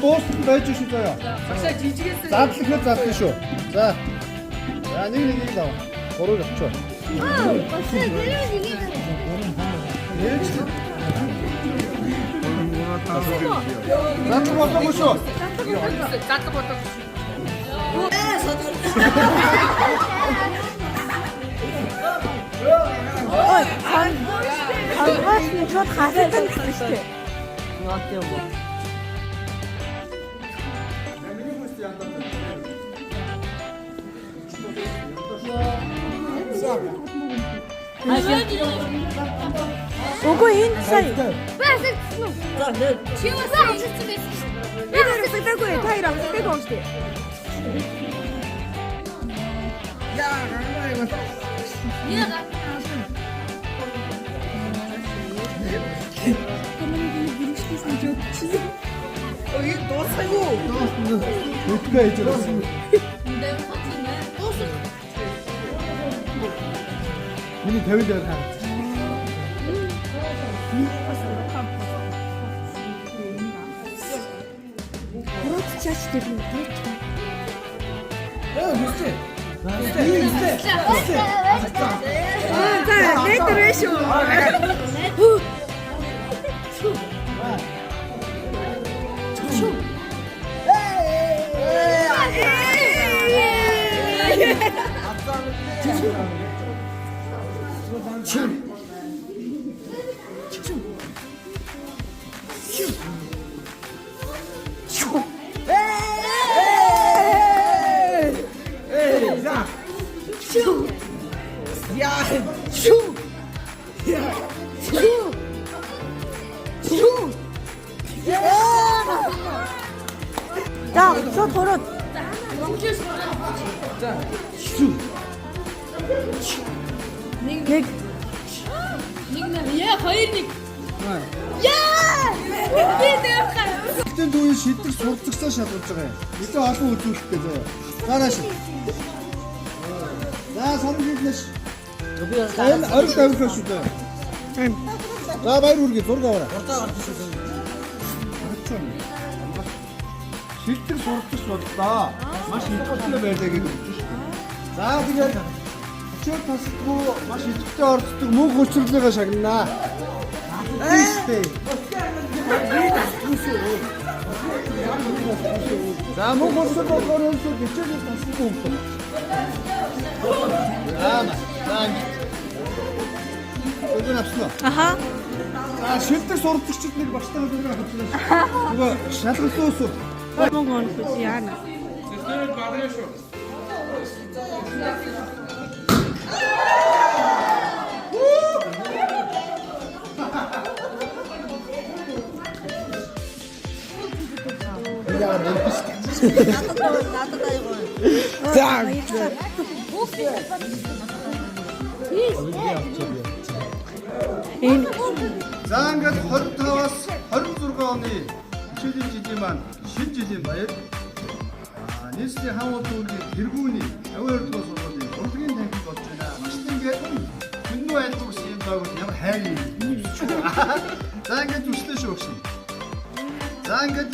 дуустал байж шүү заяа. Багшаа жижигээс Задлахад задлах шүү. За. За нэг дав. Гурав авчаа. Багшаа гэрээ нэг Ээж. Задлах болоогүй шүү. задлах болоо. Ой, хангаас нь шууд хасаад гэсэн шүү дээ. Нот юм уу? Үгүй энэ сая. Баасагцсан уу? За нэ. Чи бас амжсан байсан шүү. Би нэрсэйгүй та ирэх гэдэг юм шүү дээ. Яа. Ой, дуусаагүй. Өтгөө хийж байгаа. Миний 50 дээр хаа. Урд чаач дээр нь. За, летер шүү. За, шууд хурууд. Нэг. Яа, хоёр нэг. Яа! Би дэвхаа. Тэгтэн дүүний шийдвэр сурцагсаа шалгуулж байгаа юм. Илүү олон үзүүлэлттэй заяа. Гарааш. За санам хийднэш. Би Энэ орой тавих шүү дээ. За баяр үргээ зураг аваарай. уртаа гарч шүү. Шилтэр сурцагч бодлоо. Маш идэвхтэй байлаа гэж хэлж шүү. За тэгээд өчигдөр тасдгүй маш идэвхтэй орцдог мөнх хүчрэлээ шагнана. Эстэй. За мөнх хүчрэл болохоор өсөж хичээл тасдгүй юм. За. Өдөр авсан уу? Аха. Шилтэр сурцагчид нэг багштай хэлбэрээр авчихсан. Нөгөө шалгалсан ус. Монгол хүч яана. За ингээд 25-аас 26 оны хичээлийн жилийн маань шинэ жилийн баяр. Нийслэлийн хамт үйлдвэрлэлийн тэргүүний 52 дугаар сургуулийн урлагийн танхимд болж байна. Маш ингээд хүннүү айлгуус юм даагүй ямар хайр юм. За ингээд зүслээ шүү гэж. За ингээд